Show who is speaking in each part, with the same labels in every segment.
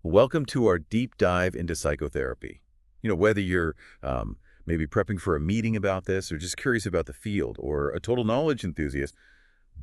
Speaker 1: Welcome to our deep dive into psychotherapy. Whether you're maybe prepping for a meeting about this or just curious about the field or a total knowledge enthusiast,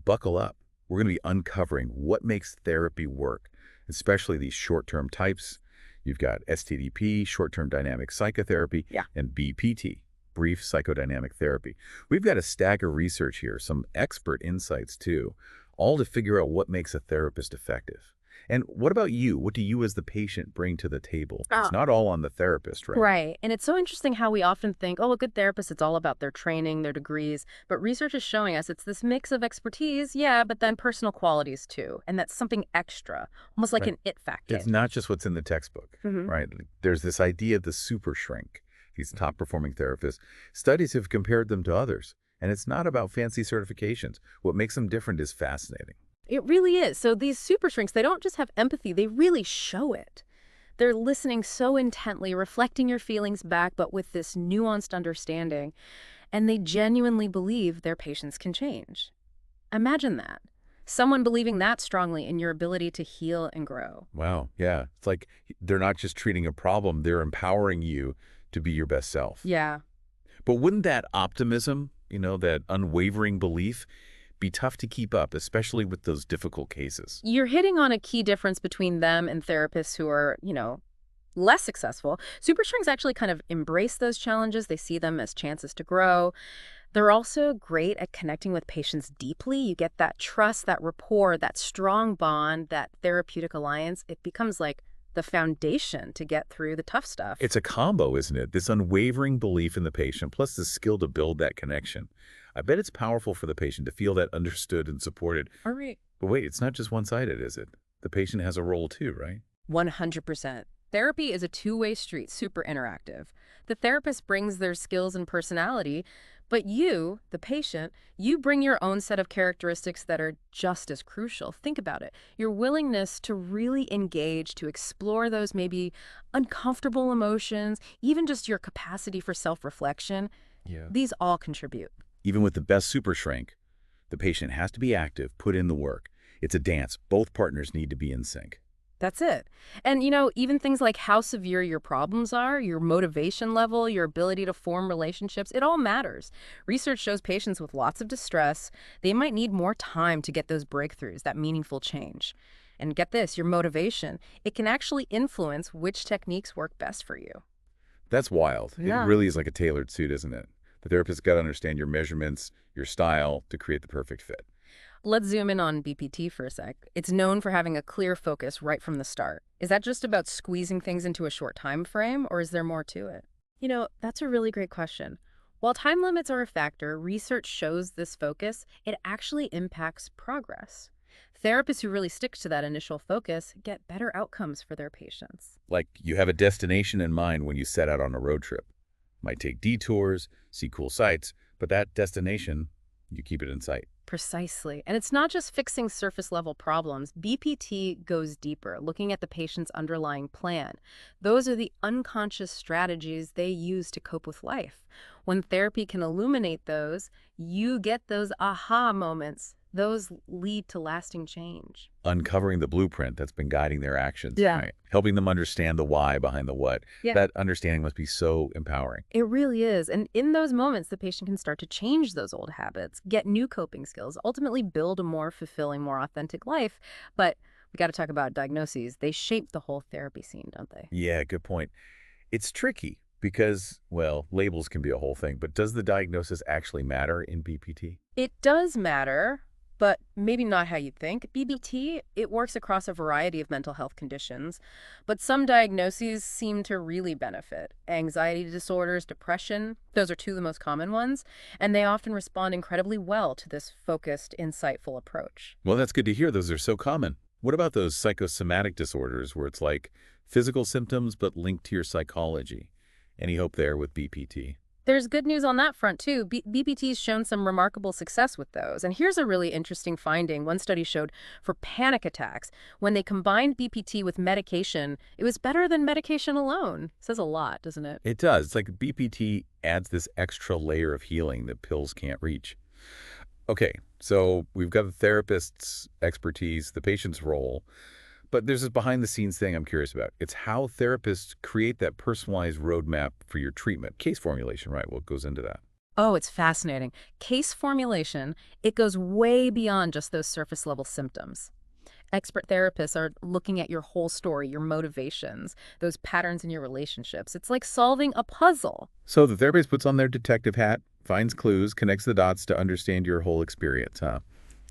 Speaker 1: buckle up. We're going to be uncovering what makes therapy work, especially these short-term types. You've got STDP, short-term dynamic psychotherapy,
Speaker 2: Yeah.
Speaker 1: and BPT, brief psychodynamic therapy. We've got a stack of research here, some expert insights too, all to figure out what makes a therapist effective. And what about you? What do you as the patient bring to the table? It's
Speaker 2: Ah,
Speaker 1: not all on the therapist, right?
Speaker 2: right. And it's so interesting how we often think, oh, a good therapist, it's all about their training, their degrees. But research is showing us it's this mix of expertise, yeah, but then personal qualities too. And that's something extra, almost like
Speaker 1: Right.
Speaker 2: an it factor.
Speaker 1: It's not just what's in the textbook,
Speaker 2: Hmm.
Speaker 1: right? There's this idea of the super shrink, these top performing therapists. Studies have compared them to others, and it's not about fancy certifications. What makes them different is fascinating.
Speaker 2: It really is. So these super shrinks, they don't just have empathy, they really show it. They're listening so intently, reflecting your feelings back, but with this nuanced understanding. And they genuinely believe their patients can change. Imagine that. Someone believing that strongly in your ability to heal and grow.
Speaker 1: Wow, yeah. It's like they're not just treating a problem, they're empowering you to be your best self.
Speaker 2: Yeah.
Speaker 1: But wouldn't that optimism, that unwavering belief, be tough to keep up, especially with those difficult cases?
Speaker 2: You're hitting on a key difference between them and therapists who are, less successful. Super strings actually kind of embrace those challenges. They see them as chances to grow. They're also great at connecting with patients deeply. You get that trust, that rapport, that strong bond, that therapeutic alliance. It becomes like the foundation to get through the tough stuff.
Speaker 1: It's a combo, isn't it? This unwavering belief in the patient, plus the skill to build that connection. I bet it's powerful for the patient to feel that understood and supported.
Speaker 2: All right.
Speaker 1: But wait, it's not just one-sided, is it? The patient has a role too, right?
Speaker 2: 100%. Therapy is a two-way street, super interactive. The therapist brings their skills and personality, but you, the patient, you bring your own set of characteristics that are just as crucial. Think about it. Your willingness to really engage, to explore those maybe uncomfortable emotions, even just your capacity for self-reflection,
Speaker 1: Yeah.
Speaker 2: these all contribute.
Speaker 1: Even with the best super shrink, the patient has to be active, put in the work. It's a dance. Both partners need to be in sync.
Speaker 2: That's it. And, even things like how severe your problems are, your motivation level, your ability to form relationships, it all matters. Research shows patients with lots of distress, they might need more time to get those breakthroughs, that meaningful change. And get this, your motivation, it can actually influence which techniques work best for you.
Speaker 1: That's wild. It
Speaker 2: Yeah.
Speaker 1: really is like a tailored suit, isn't it? The therapist's got to understand your measurements, your style to create the perfect fit.
Speaker 2: Let's zoom in on BPT for a sec. It's known for having a clear focus right from the start. Is that just about squeezing things into a short time frame, or is there more to it? That's a really great question. While time limits are a factor, research shows this focus, it actually impacts progress. Therapists who really stick to that initial focus get better outcomes for their patients.
Speaker 1: Like you have a destination in mind when you set out on a road trip. Might take detours, see cool sights, but that destination, you keep it in sight.
Speaker 2: Precisely. And it's not just fixing surface level problems. BPT goes deeper, looking at the patient's underlying plan. Those are the unconscious strategies they use to cope with life. When therapy can illuminate those, you get those aha moments. Those lead to lasting change.
Speaker 1: Uncovering the blueprint that's been guiding their actions,
Speaker 2: Yeah.
Speaker 1: right? Helping them understand the why behind the what.
Speaker 2: Yeah.
Speaker 1: That understanding must be so empowering.
Speaker 2: It really is. And in those moments, the patient can start to change those old habits, get new coping skills, ultimately build a more fulfilling, more authentic life. But we got to talk about diagnoses. They shape the whole therapy scene, don't they?
Speaker 1: Yeah, good point. It's tricky because, well, labels can be a whole thing, but does the diagnosis actually matter in BPT?
Speaker 2: It does matter, but maybe not how you think. BBT, it works across a variety of mental health conditions, but some diagnoses seem to really benefit. Anxiety disorders, depression, those are two of the most common ones, and they often respond incredibly well to this focused, insightful approach.
Speaker 1: Well, that's good to hear. Those are so common. What about those psychosomatic disorders where it's like physical symptoms but linked to your psychology? Any hope there with BPT?
Speaker 2: There's good news on that front, too. BPT's shown some remarkable success with those. And here's a really interesting finding. One study showed for panic attacks, when they combined BPT with medication, it was better than medication alone. Says a lot, doesn't it?
Speaker 1: It does. It's like BPT adds this extra layer of healing that pills can't reach. Okay, so we've got the therapist's expertise, the patient's role, But there's this behind-the-scenes thing I'm curious about. It's how therapists create that personalized roadmap for your treatment. Case formulation, right? What goes into that?
Speaker 2: Oh, it's fascinating. Case formulation, it goes way beyond just those surface level symptoms. Expert therapists are looking at your whole story, your motivations, those patterns in your relationships. It's like solving a puzzle.
Speaker 1: So the therapist puts on their detective hat, finds clues, connects the dots to understand your whole experience, huh?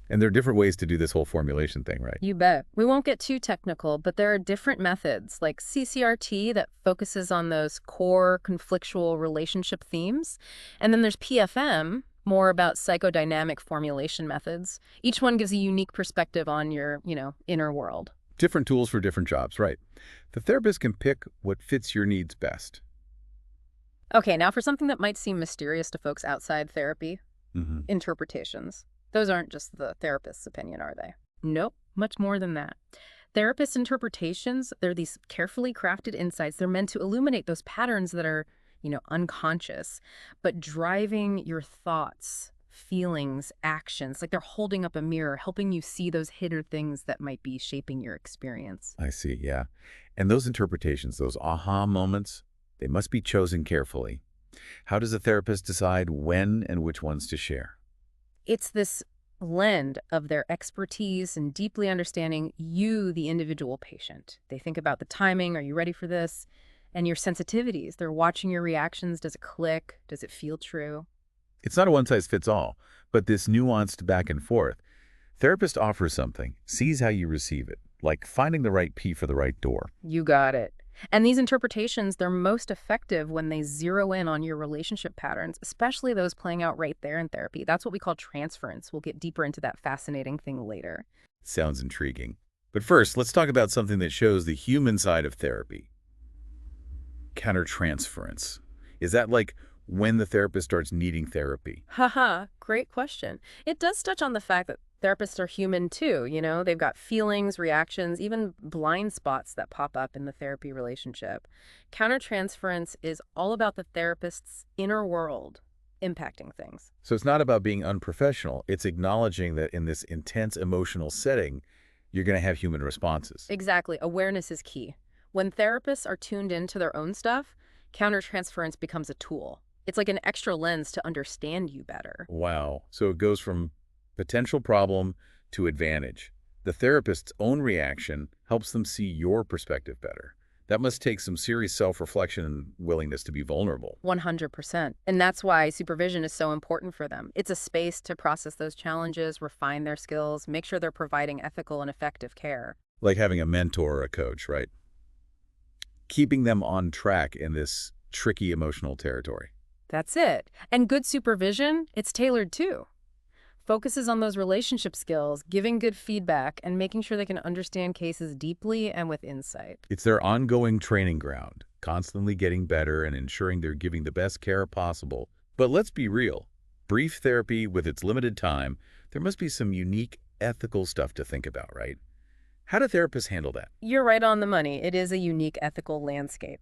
Speaker 1: And there are different ways to do this whole formulation thing, right?
Speaker 2: You bet. We won't get too technical, but there are different methods like CCRT that focuses on those core conflictual relationship themes. And then there's PFM, more about psychodynamic formulation methods. Each one gives a unique perspective on your, inner world.
Speaker 1: Different tools for different jobs, right? The therapist can pick what fits your needs best.
Speaker 2: Okay, now for something that might seem mysterious to folks outside therapy,
Speaker 1: Mm-hmm.
Speaker 2: interpretations. Those aren't just the therapist's opinion, are they? Nope, much more than that. Therapist interpretations, they're these carefully crafted insights. They're meant to illuminate those patterns that are, unconscious, but driving your thoughts, feelings, actions, like they're holding up a mirror, helping you see those hidden things that might be shaping your experience.
Speaker 1: I see, yeah. And those interpretations, those aha moments, they must be chosen carefully. How does a therapist decide when and which ones to share?
Speaker 2: It's this blend of their expertise and deeply understanding you, the individual patient. They think about the timing, are you ready for this? And your sensitivities. They're watching your reactions. Does it click? Does it feel true?
Speaker 1: It's not a one-size-fits-all, but this nuanced back and forth. Therapist offers something, sees how you receive it, like finding the right key for the right door.
Speaker 2: You got it. And these interpretations, they're most effective when they zero in on your relationship patterns, especially those playing out right there in therapy. That's what we call transference. We'll get deeper into that fascinating thing later.
Speaker 1: Sounds intriguing. But first, let's talk about something that shows the human side of therapy. Countertransference. Is that like when the therapist starts needing therapy?
Speaker 2: Haha, great question. It does touch on the fact that therapists are human too, They've got feelings, reactions, even blind spots that pop up in the therapy relationship. Countertransference is all about the therapist's inner world impacting things.
Speaker 1: So it's not about being unprofessional. It's acknowledging that in this intense emotional setting, you're going to have human responses.
Speaker 2: Exactly. Awareness is key. When therapists are tuned into their own stuff, countertransference becomes a tool. It's like an extra lens to understand you better.
Speaker 1: Wow. So it goes from potential problem to advantage. The therapist's own reaction helps them see your perspective better. That must take some serious self-reflection and willingness to be vulnerable.
Speaker 2: 100%. And that's why supervision is so important for them. It's a space to process those challenges, refine their skills, make sure they're providing ethical and effective care.
Speaker 1: Like having a mentor or a coach, right? Keeping them on track in this tricky emotional territory.
Speaker 2: That's it. And good supervision, it's tailored too. Focuses on those relationship skills, giving good feedback, and making sure they can understand cases deeply and with insight.
Speaker 1: It's their ongoing training ground, constantly getting better and ensuring they're giving the best care possible. But let's be real. Brief therapy, with its limited time, there must be some unique ethical stuff to think about, right? How do therapists handle that?
Speaker 2: You're right on the money. It is a unique ethical landscape.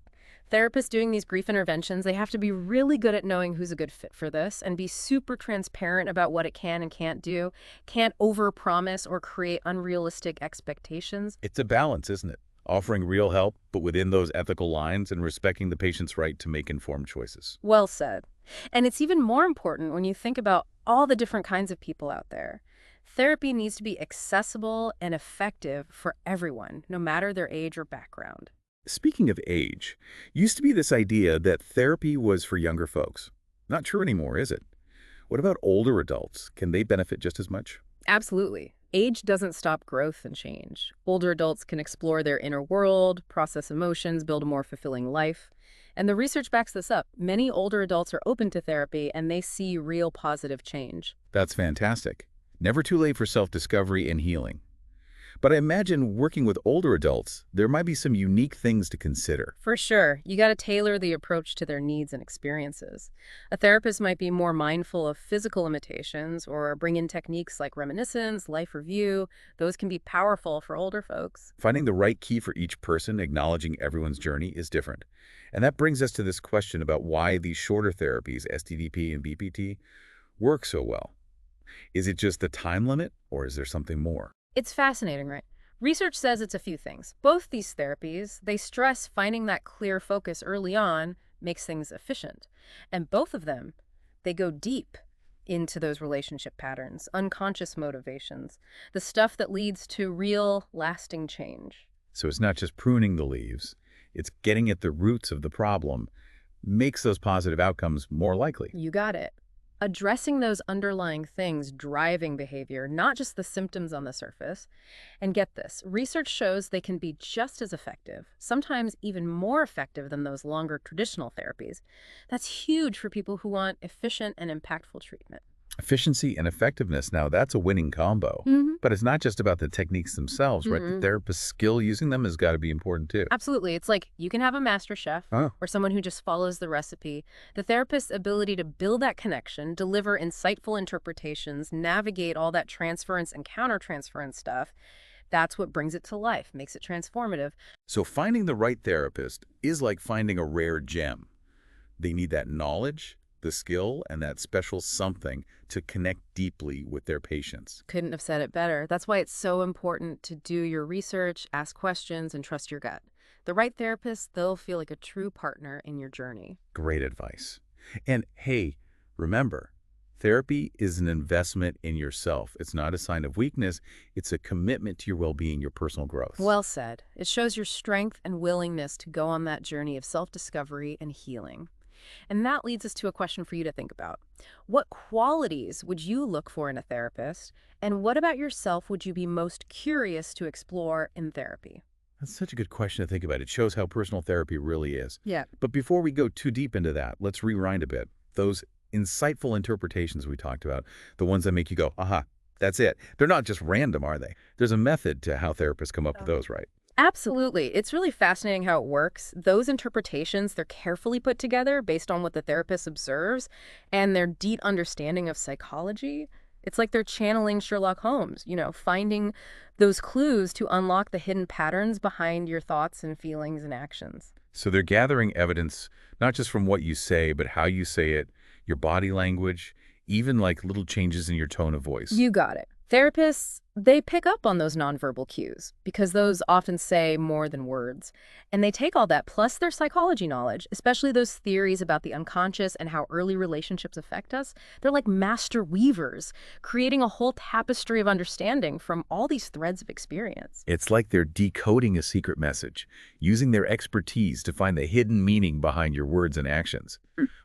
Speaker 2: Therapists doing these brief interventions, they have to be really good at knowing who's a good fit for this and be super transparent about what it can and can't do. Can't overpromise or create unrealistic expectations.
Speaker 1: It's a balance, isn't it? Offering real help, but within those ethical lines and respecting the patient's right to make informed choices.
Speaker 2: Well said. And it's even more important when you think about all the different kinds of people out there. Therapy needs to be accessible and effective for everyone, no matter their age or background.
Speaker 1: Speaking of age, used to be this idea that therapy was for younger folks. Not true anymore, is it? What about older adults? Can they benefit just as much?
Speaker 2: Absolutely. Age doesn't stop growth and change. Older adults can explore their inner world, process emotions, build a more fulfilling life. And the research backs this up. Many older adults are open to therapy and they see real positive change.
Speaker 1: That's fantastic. Never too late for self-discovery and healing. But I imagine working with older adults, there might be some unique things to consider.
Speaker 2: For sure, you got to tailor the approach to their needs and experiences. A therapist might be more mindful of physical limitations or bring in techniques like reminiscence, life review. Those can be powerful for older folks.
Speaker 1: Finding the right key for each person, acknowledging everyone's journey, is different. And that brings us to this question about why these shorter therapies, STDP and BPT, work so well. Is it just the time limit, or is there something more?
Speaker 2: It's fascinating, right? Research says it's a few things. Both these therapies, they stress finding that clear focus early on makes things efficient. And both of them, they go deep into those relationship patterns, unconscious motivations, the stuff that leads to real, lasting change.
Speaker 1: So it's not just pruning the leaves, it's getting at the roots of the problem, makes those positive outcomes more likely.
Speaker 2: You got it. Addressing those underlying things driving behavior, not just the symptoms on the surface. And get this, research shows they can be just as effective, sometimes even more effective than those longer traditional therapies. That's huge for people who want efficient and impactful treatment.
Speaker 1: Efficiency and effectiveness, now that's a winning combo. But it's not just about the techniques themselves, right? The therapist's skill using them has got to be important too.
Speaker 2: Absolutely. It's like you can have a master chef
Speaker 1: Oh.
Speaker 2: or someone who just follows the recipe. The therapist's ability to build that connection, deliver insightful interpretations, navigate all that transference and countertransference stuff, that's what brings it to life, makes it transformative.
Speaker 1: So finding the right therapist is like finding a rare gem. They need that knowledge, the skill, and that special something to connect deeply with their patients.
Speaker 2: Couldn't have said it better. That's why it's so important to do your research, ask questions, and trust your gut. The right therapist, they'll feel like a true partner in your journey.
Speaker 1: Great advice. And hey, remember, therapy is an investment in yourself. It's not a sign of weakness. It's a commitment to your well-being, your personal growth.
Speaker 2: Well said. It shows your strength and willingness to go on that journey of self-discovery and healing. And that leads us to a question for you to think about. What qualities would you look for in a therapist? And what about yourself would you be most curious to explore in therapy?
Speaker 1: That's such a good question to think about. It shows how personal therapy really is.
Speaker 2: Yeah.
Speaker 1: But before we go too deep into that, let's rewind a bit. Those insightful interpretations we talked about, the ones that make you go, aha, that's it. They're not just random, are they? There's a method to how therapists come up with those, right?
Speaker 2: Absolutely. It's really fascinating how it works. Those interpretations, they're carefully put together based on what the therapist observes and their deep understanding of psychology. It's like they're channeling Sherlock Holmes, finding those clues to unlock the hidden patterns behind your thoughts and feelings and actions.
Speaker 1: So they're gathering evidence, not just from what you say, but how you say it, your body language, even like little changes in your tone of voice.
Speaker 2: You got it. Therapists, they pick up on those nonverbal cues because those often say more than words. And they take all that plus their psychology knowledge, especially those theories about the unconscious and how early relationships affect us. They're like master weavers, creating a whole tapestry of understanding from all these threads of experience.
Speaker 1: It's like they're decoding a secret message, using their expertise to find the hidden meaning behind your words and actions.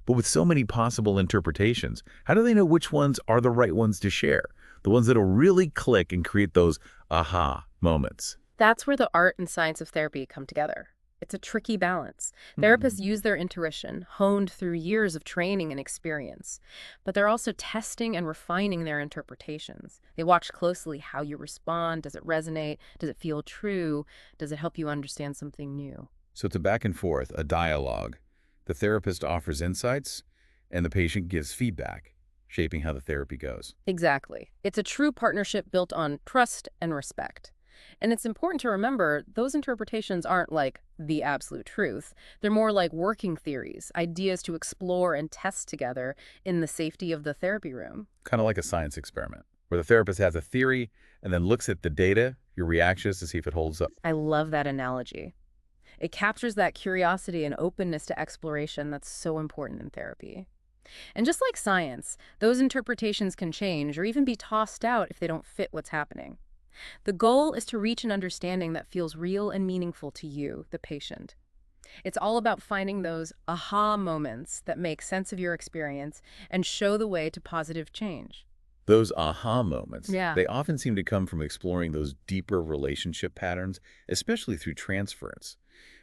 Speaker 1: But with so many possible interpretations, how do they know which ones are the right ones to share? The ones that'll really click and create those aha moments.
Speaker 2: That's where the art and science of therapy come together. It's a tricky balance. Therapists use their intuition, honed through years of training and experience, but they're also testing and refining their interpretations. They watch closely how you respond. Does it resonate? Does it feel true? Does it help you understand something new?
Speaker 1: So it's a back and forth, a dialogue. The therapist offers insights, and the patient gives feedback, shaping how the therapy goes.
Speaker 2: Exactly. It's a true partnership built on trust and respect. And it's important to remember those interpretations aren't like the absolute truth. They're more like working theories, ideas to explore and test together in the safety of the therapy room.
Speaker 1: Kind of like a science experiment, where the therapist has a theory and then looks at the data, your reactions to see if it holds up.
Speaker 2: I love that analogy. It captures that curiosity and openness to exploration that's so important in therapy. And just like science, those interpretations can change or even be tossed out if they don't fit what's happening. The goal is to reach an understanding that feels real and meaningful to you, the patient. It's all about finding those aha moments that make sense of your experience and show the way to positive change.
Speaker 1: Those aha moments,
Speaker 2: Yeah.
Speaker 1: they often seem to come from exploring those deeper relationship patterns, especially through transference.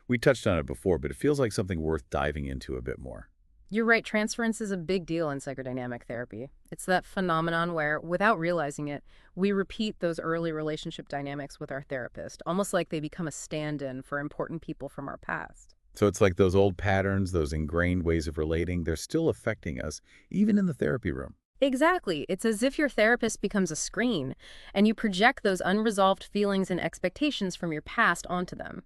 Speaker 1: We touched on it before, but it feels like something worth diving into a bit more.
Speaker 2: You're right, transference is a big deal in psychodynamic therapy. It's that phenomenon where, without realizing it, we repeat those early relationship dynamics with our therapist, almost like they become a stand-in for important people from our past.
Speaker 1: So it's like those old patterns, those ingrained ways of relating, they're still affecting us, even in the therapy room.
Speaker 2: Exactly. It's as if your therapist becomes a screen, and you project those unresolved feelings and expectations from your past onto them.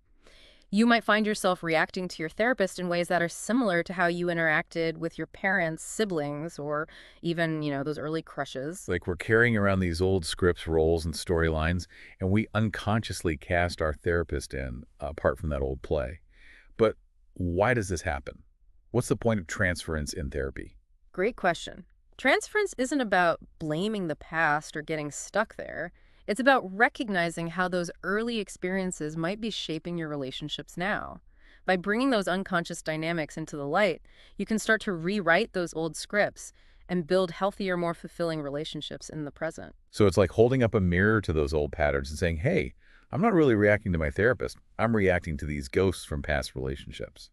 Speaker 2: You might find yourself reacting to your therapist in ways that are similar to how you interacted with your parents, siblings, or even, those early crushes.
Speaker 1: Like we're carrying around these old scripts, roles, and storylines, and we unconsciously cast our therapist in, apart from that old play. But why does this happen? What's the point of transference in therapy?
Speaker 2: Great question. Transference isn't about blaming the past or getting stuck there. It's about recognizing how those early experiences might be shaping your relationships now. By bringing those unconscious dynamics into the light, you can start to rewrite those old scripts and build healthier, more fulfilling relationships in the present.
Speaker 1: So it's like holding up a mirror to those old patterns and saying, hey, I'm not really reacting to my therapist. I'm reacting to these ghosts from past relationships.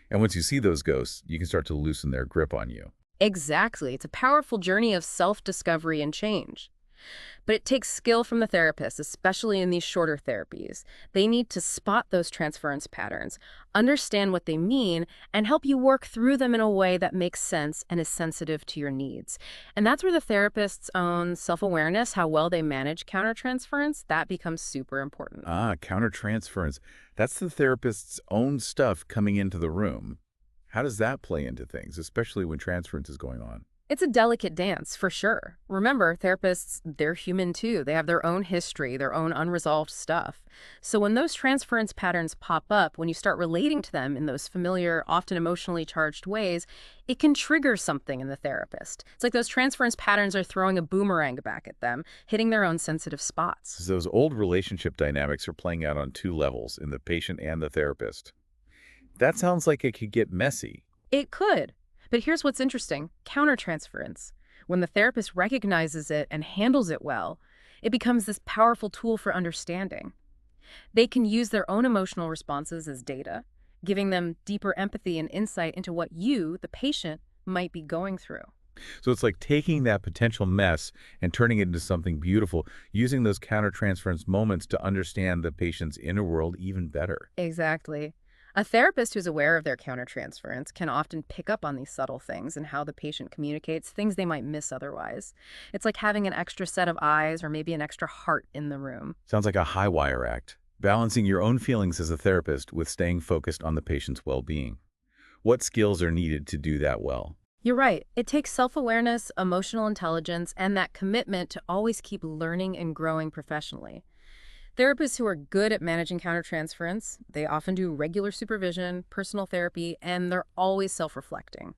Speaker 1: And once you see those ghosts, you can start to loosen their grip on you.
Speaker 2: Exactly. It's a powerful journey of self-discovery and change. But it takes skill from the therapist, especially in these shorter therapies. They need to spot those transference patterns, understand what they mean, and help you work through them in a way that makes sense and is sensitive to your needs. And that's where the therapist's own self-awareness, how well they manage countertransference, that becomes super important.
Speaker 1: Countertransference. That's the therapist's own stuff coming into the room. How does that play into things, especially when transference is going on?
Speaker 2: It's a delicate dance, for sure. Remember, therapists, they're human too. They have their own history, their own unresolved stuff. So when those transference patterns pop up, when you start relating to them in those familiar, often emotionally charged ways, it can trigger something in the therapist. It's like those transference patterns are throwing a boomerang back at them, hitting their own sensitive spots.
Speaker 1: So those old relationship dynamics are playing out on two levels, in the patient and the therapist. That sounds like it could get messy.
Speaker 2: It could. But here's what's interesting. Countertransference. When the therapist recognizes it and handles it well, it becomes this powerful tool for understanding. They can use their own emotional responses as data, giving them deeper empathy and insight into what you, the patient, might be going through.
Speaker 1: So it's like taking that potential mess and turning it into something beautiful, using those countertransference moments to understand the patient's inner world even better.
Speaker 2: Exactly. A therapist who's aware of their countertransference can often pick up on these subtle things and how the patient communicates, things they might miss otherwise. It's like having an extra set of eyes or maybe an extra heart in the room.
Speaker 1: Sounds like a high wire act, balancing your own feelings as a therapist with staying focused on the patient's well-being. What skills are needed to do that well?
Speaker 2: You're right. It takes self-awareness, emotional intelligence, and that commitment to always keep learning and growing professionally. Therapists who are good at managing countertransference, they often do regular supervision, personal therapy, and they're always self-reflecting.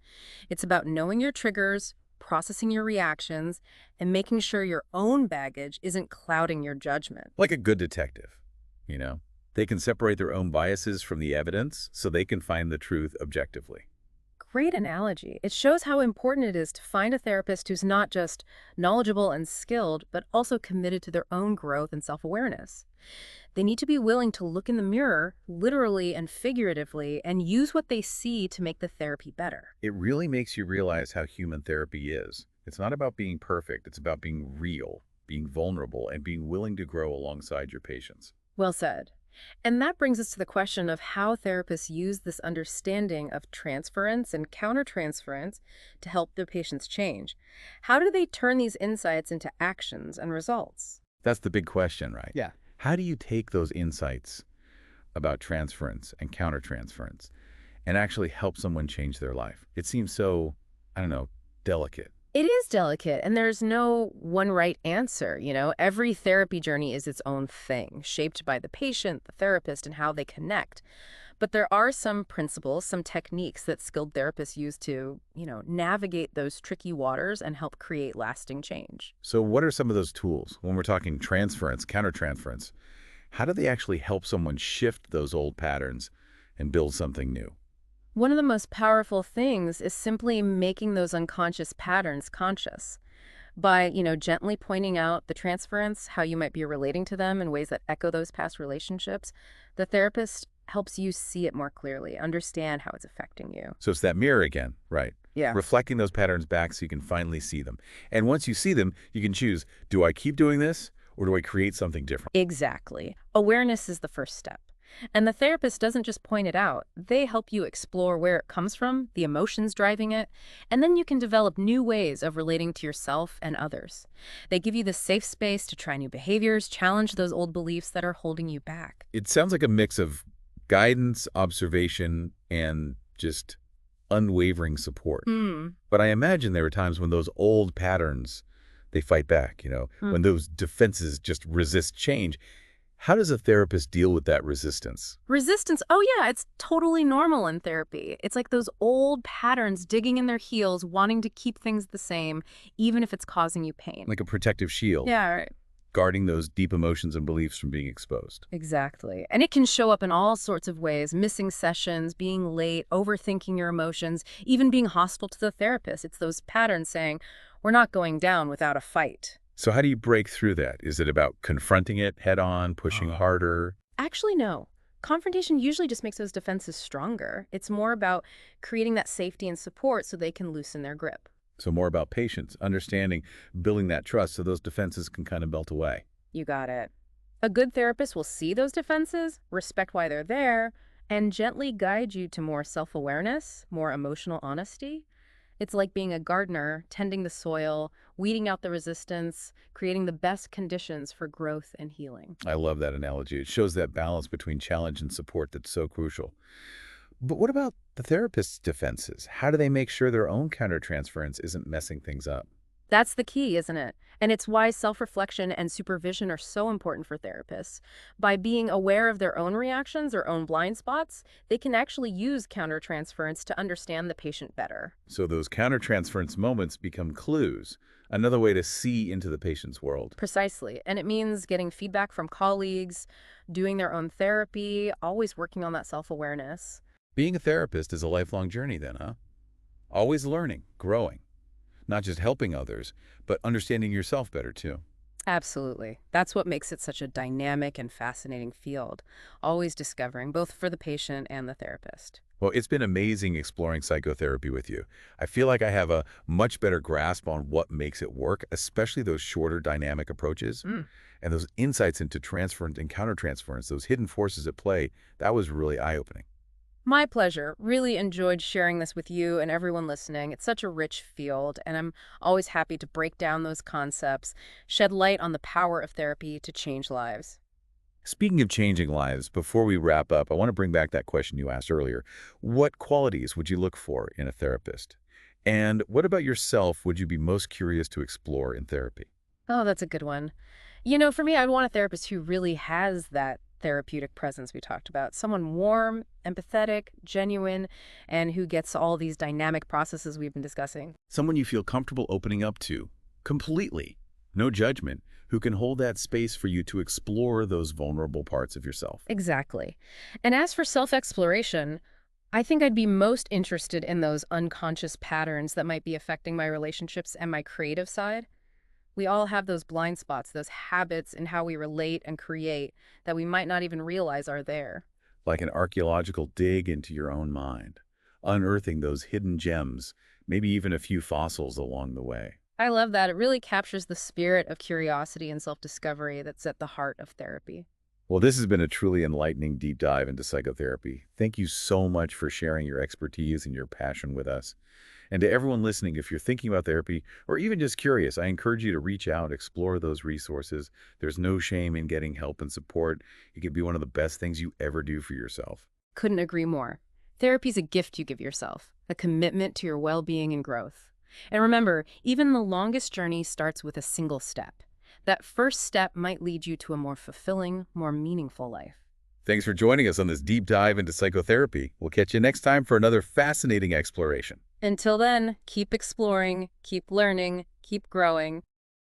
Speaker 2: It's about knowing your triggers, processing your reactions, and making sure your own baggage isn't clouding your judgment.
Speaker 1: Like a good detective, you know? They can separate their own biases from the evidence so they can find the truth objectively.
Speaker 2: Great analogy. It shows how important it is to find a therapist who's not just knowledgeable and skilled, but also committed to their own growth and self-awareness. They need to be willing to look in the mirror, literally and figuratively, and use what they see to make the therapy better.
Speaker 1: It really makes you realize how human therapy is. It's not about being perfect. It's about being real, being vulnerable, and being willing to grow alongside your patients.
Speaker 2: Well said. And that brings us to the question of how therapists use this understanding of transference and countertransference to help their patients change. How do they turn these insights into actions and results?
Speaker 1: That's the big question, right?
Speaker 3: Yeah.
Speaker 1: How do you take those insights about transference and countertransference and actually help someone change their life? It seems so, I don't know, delicate.
Speaker 2: It is delicate, and there's no one right answer. Every therapy journey is its own thing, shaped by the patient, the therapist, and how they connect. But there are some principles, some techniques that skilled therapists use to, navigate those tricky waters and help create lasting change.
Speaker 1: So what are some of those tools when we're talking transference, countertransference? How do they actually help someone shift those old patterns and build something new?
Speaker 2: One of the most powerful things is simply making those unconscious patterns conscious. By, gently pointing out the transference, how you might be relating to them in ways that echo those past relationships, the therapist helps you see it more clearly, understand how it's affecting you.
Speaker 1: So it's that mirror again, right?
Speaker 2: Yeah.
Speaker 1: Reflecting those patterns back so you can finally see them. And once you see them, you can choose, do I keep doing this or do I create something different?
Speaker 2: Exactly. Awareness is the first step. And the therapist doesn't just point it out. They help you explore where it comes from, the emotions driving it, and then you can develop new ways of relating to yourself and others. They give you the safe space to try new behaviors, challenge those old beliefs that are holding you back.
Speaker 1: It sounds like a mix of Guidance, observation, and just unwavering support.
Speaker 2: Hmm.
Speaker 1: But I imagine there are times when those old patterns, they fight back, when those defenses just resist change. How does a therapist deal with that resistance?
Speaker 2: Resistance, oh yeah, it's totally normal in therapy. It's like those old patterns digging in their heels, wanting to keep things the same, even if it's causing you pain.
Speaker 1: Like a protective shield,
Speaker 2: Yeah, right.
Speaker 1: guarding those deep emotions and beliefs from being exposed.
Speaker 2: Exactly. And it can show up in all sorts of ways: missing sessions, being late, overthinking your emotions, even being hostile to the therapist. It's those patterns saying, we're not going down without a fight.
Speaker 1: So how do you break through that? Is it about confronting it head on, pushing harder?
Speaker 2: Actually, no. Confrontation usually just makes those defenses stronger. It's more about creating that safety and support so they can loosen their grip.
Speaker 1: So more about patience, understanding, building that trust so those defenses can kind of melt away.
Speaker 2: You got it. A good therapist will see those defenses, respect why they're there, and gently guide you to more self-awareness, more emotional honesty. It's like being a gardener, tending the soil, weeding out the resistance, creating the best conditions for growth and healing.
Speaker 1: I love that analogy. It shows that balance between challenge and support that's so crucial. But what about the therapist's defenses? How do they make sure their own countertransference isn't messing things up?
Speaker 2: That's the key, isn't it? And it's why self-reflection and supervision are so important for therapists. By being aware of their own reactions or own blind spots, they can actually use countertransference to understand the patient better.
Speaker 1: So those countertransference moments become clues, another way to see into the patient's world.
Speaker 2: Precisely. And it means getting feedback from colleagues, doing their own therapy, always working on that self-awareness.
Speaker 1: Being a therapist is a lifelong journey then, huh? Always learning, growing. Not just helping others, but understanding yourself better too.
Speaker 2: Absolutely. That's what makes it such a dynamic and fascinating field, always discovering, both for the patient and the therapist.
Speaker 1: Well, it's been amazing exploring psychotherapy with you. I feel like I have a much better grasp on what makes it work, especially those shorter dynamic approaches.
Speaker 2: Mm.
Speaker 1: And those insights into transference and countertransference, those hidden forces at play, that was really eye-opening.
Speaker 2: My pleasure. Really enjoyed sharing this with you and everyone listening. It's such a rich field, and I'm always happy to break down those concepts, shed light on the power of therapy to change lives.
Speaker 1: Speaking of changing lives, before we wrap up, I want to bring back that question you asked earlier. What qualities would you look for in a therapist? And what about yourself would you be most curious to explore in therapy?
Speaker 2: Oh, that's a good one. For me, I'd want a therapist who really has that therapeutic presence we talked about. Someone warm, empathetic, genuine, and who gets all these dynamic processes we've been discussing.
Speaker 1: Someone you feel comfortable opening up to, completely, no judgment, who can hold that space for you to explore those vulnerable parts of yourself.
Speaker 2: Exactly. And as for self-exploration, I think I'd be most interested in those unconscious patterns that might be affecting my relationships and my creative side. We all have those blind spots, those habits in how we relate and create that we might not even realize are there.
Speaker 1: Like an archaeological dig into your own mind, unearthing those hidden gems, maybe even a few fossils along the way.
Speaker 2: I love that. It really captures the spirit of curiosity and self-discovery that's at the heart of therapy.
Speaker 1: Well, this has been a truly enlightening deep dive into psychotherapy. Thank you so much for sharing your expertise and your passion with us. And to everyone listening, if you're thinking about therapy or even just curious, I encourage you to reach out, explore those resources. There's no shame in getting help and support. It can be one of the best things you ever do for yourself.
Speaker 2: Couldn't agree more. Therapy's a gift you give yourself, a commitment to your well-being and growth. And remember, even the longest journey starts with a single step. That first step might lead you to a more fulfilling, more meaningful life.
Speaker 1: Thanks for joining us on this deep dive into psychotherapy. We'll catch you next time for another fascinating exploration.
Speaker 2: Until then, keep exploring, keep learning, keep growing,